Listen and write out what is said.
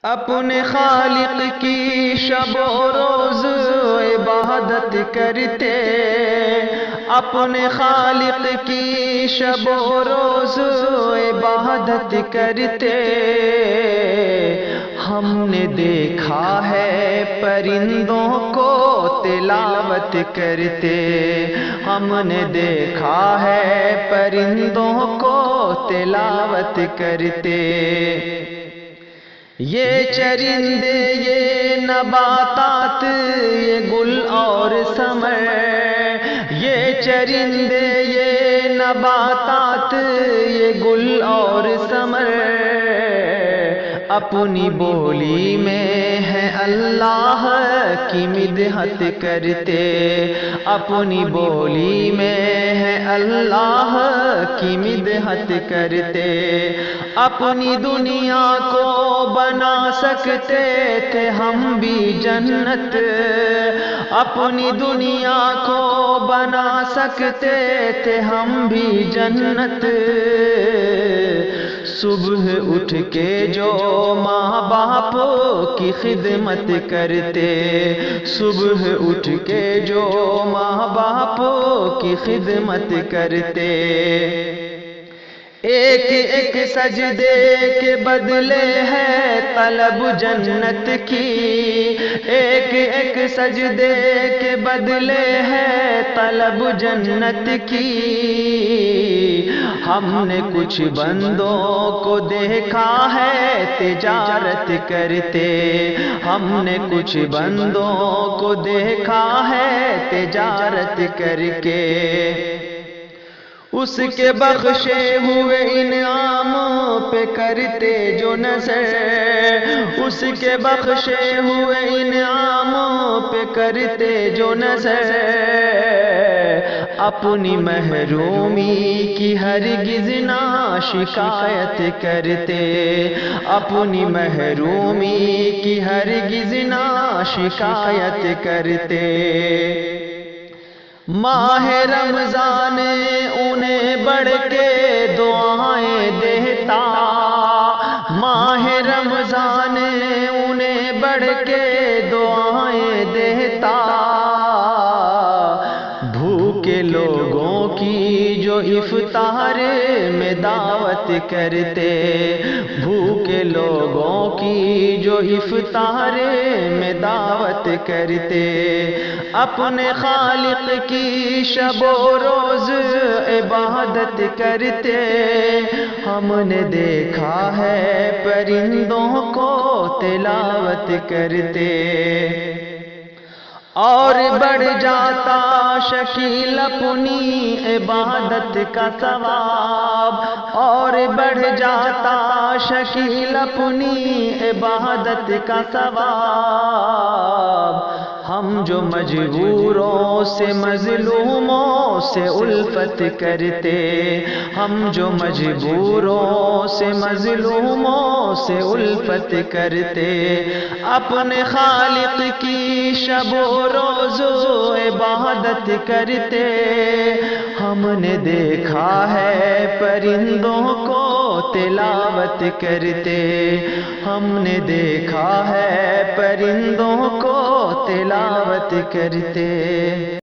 اپنے خالق کی شب و روز عبادت کرتے، اپنے خالق کی شب و روز عبادت کرتے۔ ہم نے دیکھا ہے پرندوں کو تلاوت کرتے، ہم نے دیکھا ہے پرندوں کو تلاوت کرتے۔ یہ چرندے، یہ نباتات، یہ گل اور ثمر، یہ چرندے، یہ نباتات، یہ گل اور ثمر، اپنی بولی میں ہے اللہ کی مدحت کرتے، اپنی بولی میں ہے اللہ کی مدحت کرتے۔ اپنی دنیا کو بنا سکتے تھے ہم بھی جنت، اپنی دنیا کو بنا سکتے تھے ہم بھی جنت۔ صبح اٹھ کے جو ماں باپ کی خدمت کرتے، صبح اٹھ کے جو ماں باپ کی خدمت کرتے، ایک ایک سجدے کے بدلے ہے طلب جنت کی، ایک ایک سجدے کے بدلے ہے طلب جنت کی۔ ہم نے کچھ بندوں کو دیکھا ہے تجارت کرتے، ہم نے کچھ بندوں کو دیکھا ہے تجارت کر کے۔ اس کے بخشے ہوئے انعاموں پہ کرتے جو نظر، اس کے بخشے ہوئے انعاموں پہ کرتے جو نظر، اپنی محرومی کی ہرگز نہ شکایت کرتے، اپنی محرومی کی ہرگز نہ شکایت کرتے۔ ماہ رمضان انہیں بڑھ کے دعائیں دیتا، ماہ رمضان انہیں بڑھ کے دعائیں دیتا۔ بھوکے لوگوں کی جو افطار میں دعوت کرتے، بھوکے لوگوں کی جو افطار میں دعوت کرتے، اپنے خالق کی شب و روز عبادت کرتے۔ ہم نے دیکھا ہے پرندوں کو تلاوت کرتے، اور بڑھ جاتا شکیل اپنی عبادت کا ثواب، اور بڑھ جاتا شکیل اپنی عبادت کا ثواب۔ ہم جو مجبوروں سے مظلوموں سے الفت کرتے، ہم جو مجبوروں سے مظلوموں سے الفت کرتے، اپنے خالق کی شب و روز عبادت کرتے۔ ہم نے دیکھا ہے پرندوں کو تلاوت کرتے، ہم نے دیکھا ہے پرندوں کو تلاوت کرتے۔